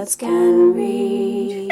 girls can read.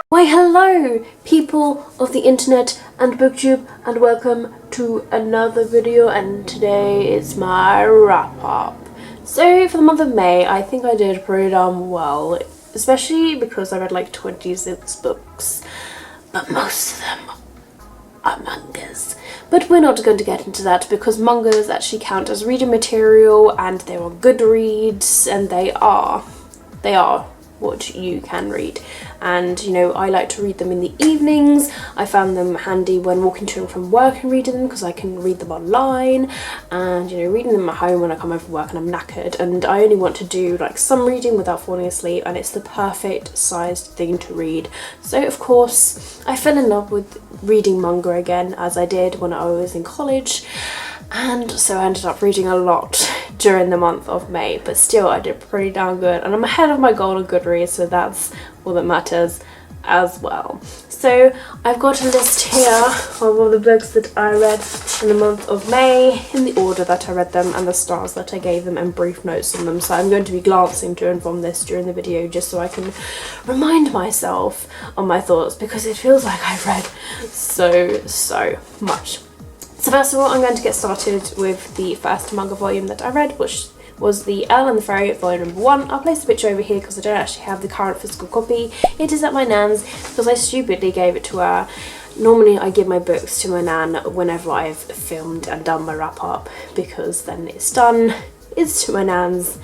Why hello people of the internet and booktube, and welcome to another video, and today is my wrap up. So for the month of May I think I did pretty damn well, especially because I read like 26 books, but most of them are mangas. But we're not going to get into that because mangas actually count as reading material and they're on Goodreads, and they are what you can read. And you know, I like to read them in the evenings. I found them handy when walking to and from work and reading them because I can read them online, and you know, reading them at home when I come home from work and I'm knackered and I only want to do like some reading without falling asleep, and it's the perfect sized thing to read. So of course I fell in love with reading manga again, as I did when I was in college, and so I ended up reading a lot during the month of May, but still I did pretty darn good and I'm ahead of my goal on Goodreads, so that's all that matters as well. So I've got a list here of all the books that I read in the month of May, in the order that I read them and the stars that I gave them and brief notes on them. So I'm going to be glancing to and from this during the video just so I can remind myself on my thoughts, because it feels like I've read so much. So first of all, I'm going to get started with the first manga volume that I read, which was the Elle and the Fairy volume number 1. I'll place the picture over here because I don't actually have the current physical copy. It is at my nan's because I stupidly gave it to her. Normally I give my books to my nan whenever I've filmed and done my wrap up, because then it's done, it's to my nan's,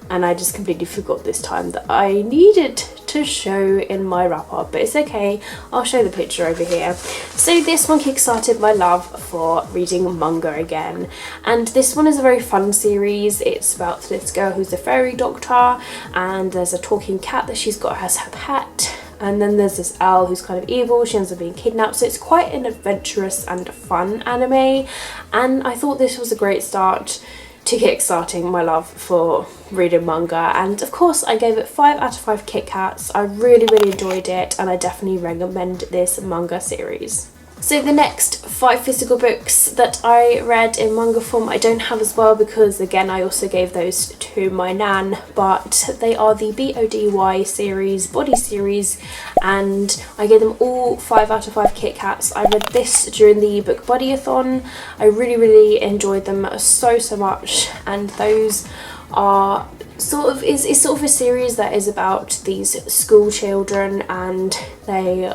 and I just completely forgot this time that I needed to show in my wrap up, but it's okay, I'll show the picture over here. So this one kickstarted my love for reading manga again, and this one is a very fun series. It's about this girl who's a fairy doctor, and there's a talking cat that she's got as her pet, and then there's this owl who's kind of evil. She ends up being kidnapped, so it's quite an adventurous and fun anime, and I thought this was a great start to kickstarting my love for reading manga. And of course I gave it 5 out of 5 Kit Kats. I really enjoyed it, and I definitely recommend this manga series. So the next 5 physical books that I read in manga form I don't have as well, because again I also gave those to my nan, but they are the BODY series, body series, and I gave them all 5 out of 5 Kit Kats. I read this during the book buddy-a-thon. I really enjoyed them so much, and those are it's sort of a series that is about these school children, and they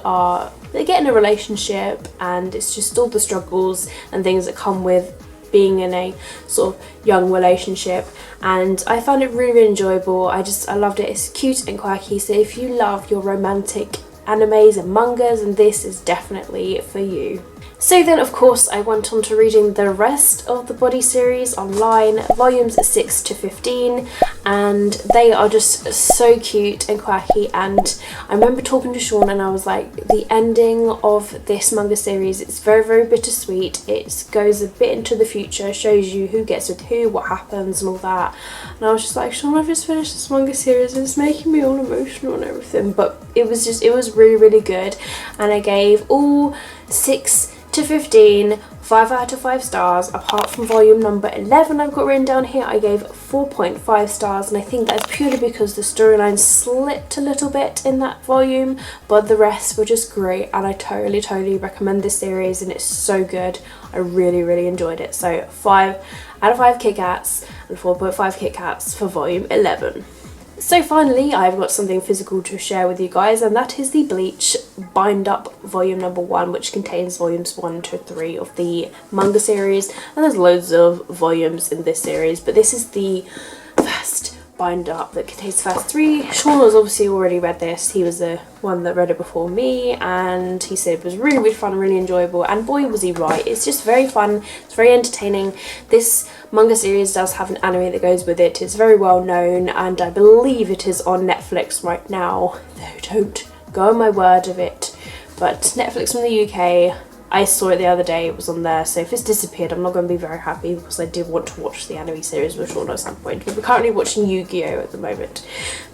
get in a relationship, and it's just all the struggles and things that come with being in a sort of young relationship, and I found it really enjoyable. I loved it. It's cute and quirky, so if you love your romantic animes and mangas, and this is definitely for you. So then of course I went on to reading the rest of the body series online, volumes 6 to 15, and they are just so cute and quirky. And I remember talking to Sean and I was like, the ending of this manga series, it's very bittersweet. It goes a bit into the future, shows you who gets with who, what happens and all that, and I was just like, Sean, I've just finished this manga series and it's making me all emotional and everything, but it was really good, and I gave all 6 to 15 5 out of 5 stars, apart from volume number 11 I've got written down here. I gave 4.5 stars, and I think that's purely because the storyline slipped a little bit in that volume, but the rest were just great, and I totally recommend this series, and it's so good. I really enjoyed it. So 5 out of 5 Kit Kats and 4.5 Kit Kats for volume 11. So finally, I've got something physical to share with you guys, and that is the Bleach Bind Up volume number 1, which contains volumes 1 to 3 of the manga series, and there's loads of volumes in this series, but this is the first bind up that contains the first 3. Sean has obviously already read this. He was the one that read it before me, and he said it was really fun, really enjoyable, and boy was he right. It's just very fun, it's very entertaining. This manga series does have an anime that goes with it. It's very well known, and I believe it is on Netflix right now, though don't go on my word of it, but Netflix from the UK, I saw it the other day, it was on there, so if it's disappeared I'm not going to be very happy, because I did want to watch the anime series with Sean at some point. We're currently watching Yu-Gi-Oh at the moment.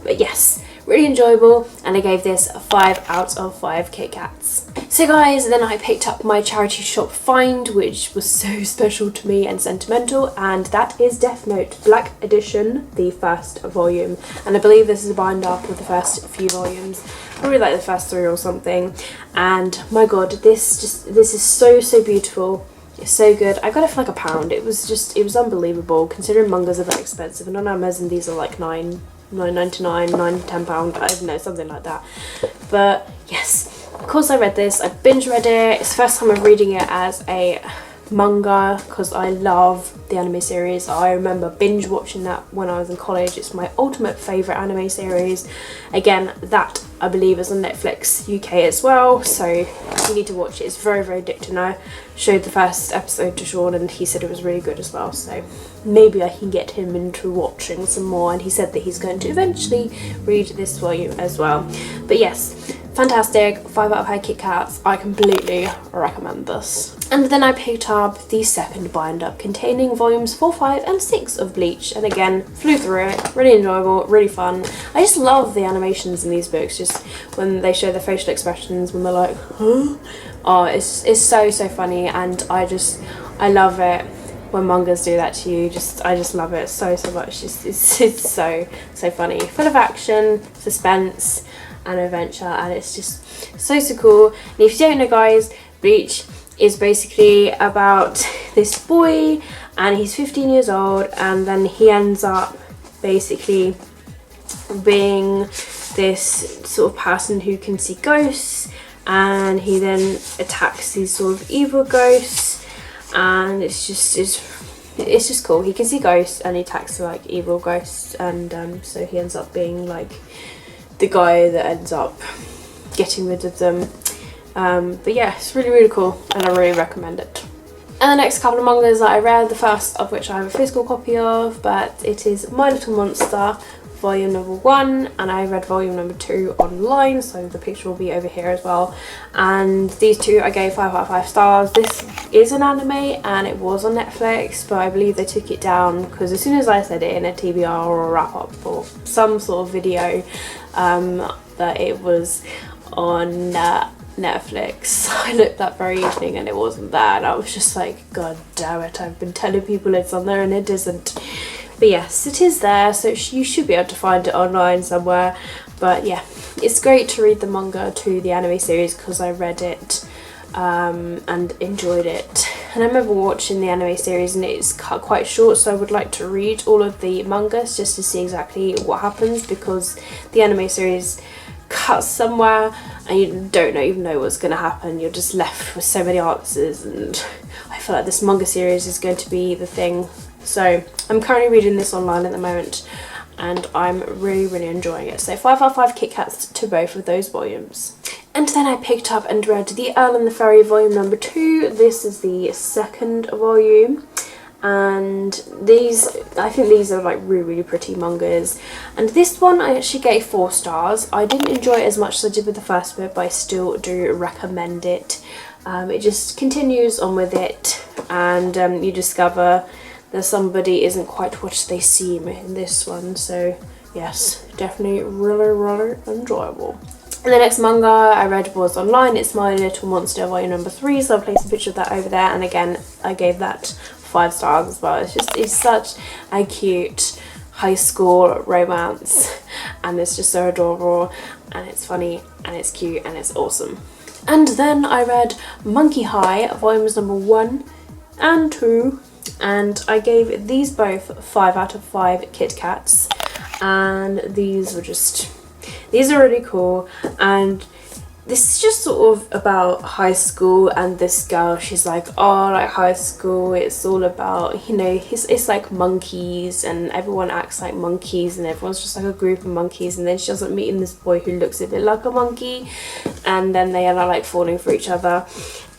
But yes, really enjoyable, and I gave this 5 out of 5 Kit Kats. So guys, then I picked up my charity shop find, which was so special to me and sentimental, and that is Death Note Black Edition, the first volume, and I believe this is a bind up with the first few volumes, probably like the first 3 or something. And my god, this is so beautiful. It's so good. I got it for like £1. It was unbelievable considering mangas are very expensive, and on Amazon these are like £9.99, £10, I don't know, something like that. But yes, of course I read this. I binge read it. It's the first time I'm reading it as a manga because I love the anime series. I remember binge watching that when I was in college. It's my ultimate favourite anime series. Again, that I believe is on Netflix UK as well, so you need to watch it. It's very addicting. I showed the first episode to Sean and he said it was really good as well, so maybe I can get him into watching some more, and he said that he's going to eventually read this volume as well. But yes, fantastic. 5 out of 5 Kit Kats. I completely recommend this. And then I picked up the second bind up containing volumes 4, 5 and 6 of Bleach, and again flew through it. Really enjoyable, really fun. I just love the animations in these books, just when they show their facial expressions when they're like, huh? Oh, it's so funny, and I love it when mangas do that to you. I just love it so much. It's so funny, full of action, suspense and adventure, and it's just so cool. And if you don't know guys, Bleach is basically about this boy, and he's 15 years old, and then he ends up basically being this sort of person who can see ghosts, and he then attacks these sort of evil ghosts, and it's just cool. He can see ghosts and he attacks like evil ghosts, and so he ends up being like the guy that ends up getting rid of them. But yeah, it's really cool, and I really recommend it. And the next couple of mangas that I read, the first of which I have a physical copy of, but it is My Little Monster volume number 1, and I read volume number 2 online, so the picture will be over here as well. And these two I gave 5 out of 5 stars. This is an anime and it was on Netflix, but I believe they took it down because as soon as I said it in a TBR or a wrap up or some sort of video that it was on Netflix, I looked that very evening and it wasn't there, and I was just like, god damn it, I've been telling people it's on there and it isn't. But yes, it is there, so you should be able to find it online somewhere. But yeah, it's great to read the manga to the anime series because I read it and enjoyed it. And I remember watching the anime series and it's cut quite short, so I would like to read all of the mangas just to see exactly what happens, because the anime series cuts somewhere and you don't even know what's going to happen. You're just left with so many answers, and I feel like this manga series is going to be the thing. So I'm currently reading this online at the moment and I'm really enjoying it. So 5 out of 5 Kit Kats to both of those volumes. And then I picked up and read The Earl and the Fairy volume number 2. This is the second volume, and I think these are like really pretty mangas. And this one I actually gave 4 stars. I didn't enjoy it as much as I did with the first bit, but I still do recommend it. It just continues on with it, and you discover that somebody isn't quite what they seem in this one. So yes, definitely really enjoyable. And the next manga I read was online. It's My Little Monster volume number 3, so I'll place a picture of that over there, and again I gave that 5 stars as well. It's such a cute high school romance, and it's just so adorable, and it's funny and it's cute and it's awesome. And then I read Monkey High volumes number 1 and 2, and I gave these both 5 out of 5 Kit Kats, and these are really cool. And this is just sort of about high school, and this girl, she's like, oh, like high school, it's all about, you know, it's like monkeys and everyone acts like monkeys and everyone's just like a group of monkeys, and then she ends up meeting this boy who looks a bit like a monkey, and then they are like falling for each other.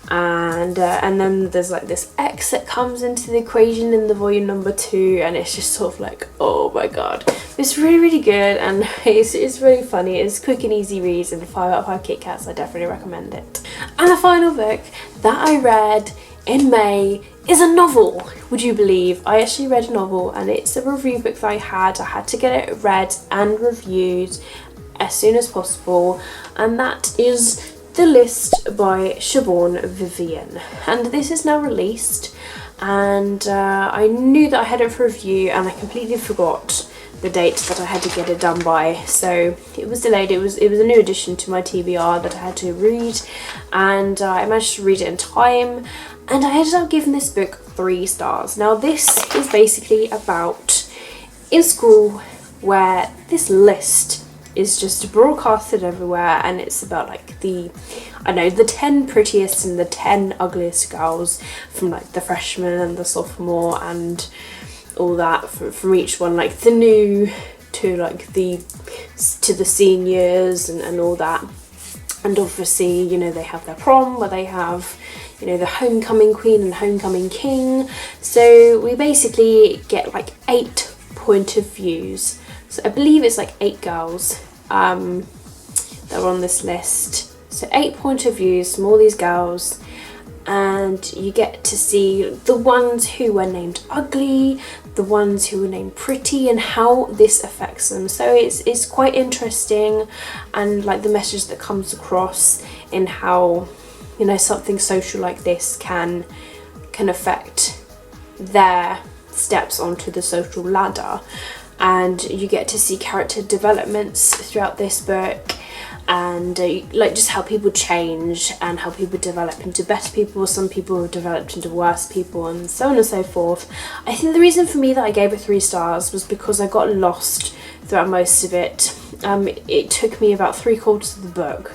And then there's like this X that comes into the equation in the volume number 2, and it's just sort of like, oh my god, it's really good, and it's really funny. It's quick and easy reads, and 5 out of 5 Kit Kats. I definitely recommend it. And the final book that I read in May is a novel. Would you believe? I actually read a novel, and it's a review book that I had to get it read and reviewed. as soon as possible, and that is The List by Siobhan Vivian. And this is now released, and I knew that I had it for review and I completely forgot the date that I had to get it done by, so it was delayed. It was a new addition to my TBR that I had to read, and I managed to read it in time, and I ended up giving this book 3 stars. Now this is basically about in school where this list is just broadcasted everywhere, and it's about like the 10 prettiest and the 10 ugliest girls from like the freshman and the sophomore and all that from each one, like the new to like the seniors and all that. And obviously, you know, they have their prom where they have, you know, the homecoming queen and homecoming king. So we basically get like 8 point of views. So I believe it's like 8 girls that are on this list. So 8 point of views from all these girls, and you get to see the ones who were named ugly, the ones who were named pretty, and how this affects them. So it's quite interesting, and like the message that comes across in how, you know, something social like this can affect their steps onto the social ladder. And you get to see character developments throughout this book, and like just how people change and how people develop into better people. Some people have developed into worse people, and so on and so forth. I think the reason for me that I gave it 3 stars was because I got lost throughout most of it. It took me about 3/4 of the book,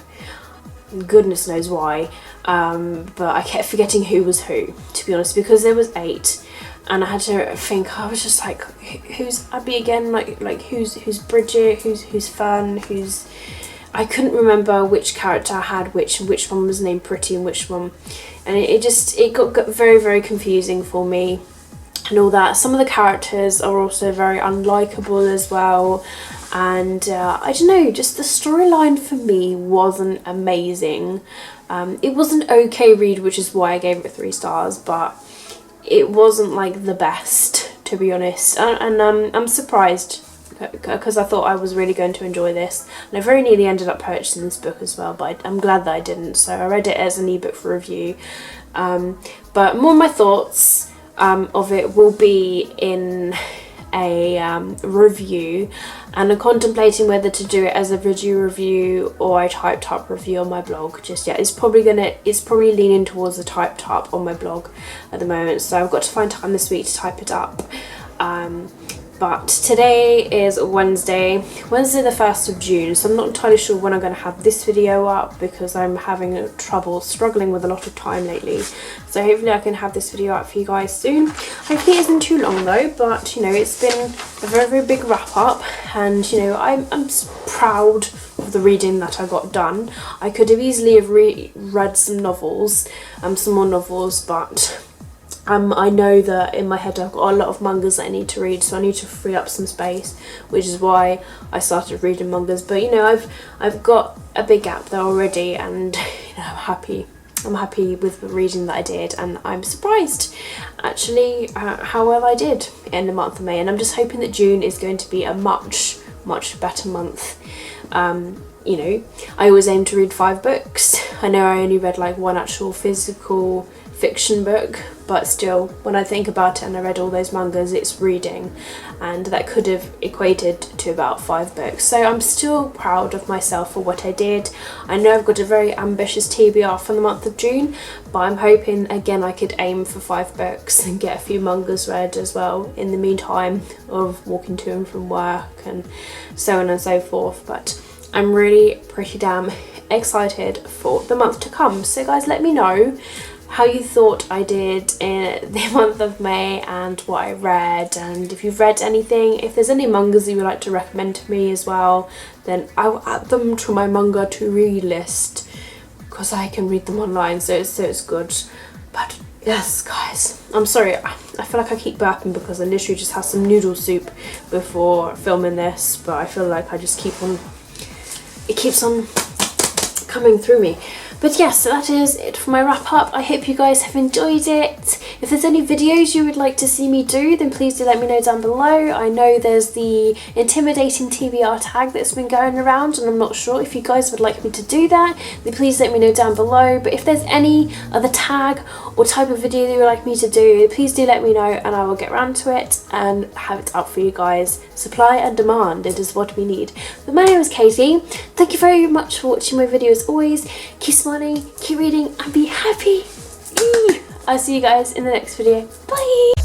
goodness knows why, but I kept forgetting who was who, to be honest, because there was 8. And I had to think. I was just like, who's Abby again? Like who's Bridget? Who's Fern? Who's... I couldn't remember which character I had, which one was named Pretty and which one, and it got very, very confusing for me and all that. Some of the characters are also very unlikable as well, and I don't know, just the storyline for me wasn't amazing. It was an okay read, which is why I gave it 3 stars, but it wasn't like the best, to be honest, and I'm surprised, because I thought I was really going to enjoy this, and I very nearly ended up purchasing this book as well, but I'm glad that I didn't. So I read it as an ebook for review, but more of my thoughts of it will be in a review, and I'm contemplating whether to do it as a video review or a typed up review on my blog just yet. It's probably leaning towards a typed up on my blog at the moment, so I've got to find time this week to type it up. But today is Wednesday the 1st of June, so I'm not entirely sure when I'm going to have this video up because I'm having struggling with a lot of time lately. So hopefully I can have this video up for you guys soon. Hopefully it isn't too long though, but you know, it's been a very, very big wrap up, and you know, I'm proud of the reading that I got done. I could have easily have read some novels, some more novels, but I know that in my head I've got a lot of mangas that I need to read, so I need to free up some space, which is why I started reading mangas. But you know, I've got a big gap there already, and you know, I'm happy with the reading that I did, and I'm surprised actually how well I did in the month of May, and I'm just hoping that June is going to be a much better month. You know, I always aim to read 5 books. I know I only read like 1 actual physical fiction book, but still, when I think about it and I read all those mangas, it's reading, and that could have equated to about 5 books. So I'm still proud of myself for what I did. I know I've got a very ambitious TBR for the month of June, but I'm hoping again I could aim for 5 books and get a few mangas read as well in the meantime of walking to and from work and so on and so forth. But I'm really pretty damn excited for the month to come. So guys, let me know how you thought I did in the month of May and what I read, and if you've read anything. If there's any mangas you would like to recommend to me as well, then I will add them to my manga to read list, because I can read them online, so it's good. But yes guys, I'm sorry, I feel like I keep burping because I literally just had some noodle soup before filming this, but I feel like I just keep on, it keeps on coming through me. But yes, so that is it for my wrap up. I hope you guys have enjoyed it. If there's any videos you would like to see me do, then please do let me know down below. I know there's the intimidating TBR tag that's been going around, and I'm not sure if you guys would like me to do that, then please let me know down below. But if there's any other tag or type of video that you would like me to do, please do let me know and I will get around to it and have it up for you guys. Supply and demand, it is what we need. But my name is Katie. Thank you very much for watching my video as always. Keep smiling, keep reading and be happy. I'll see you guys in the next video. Bye!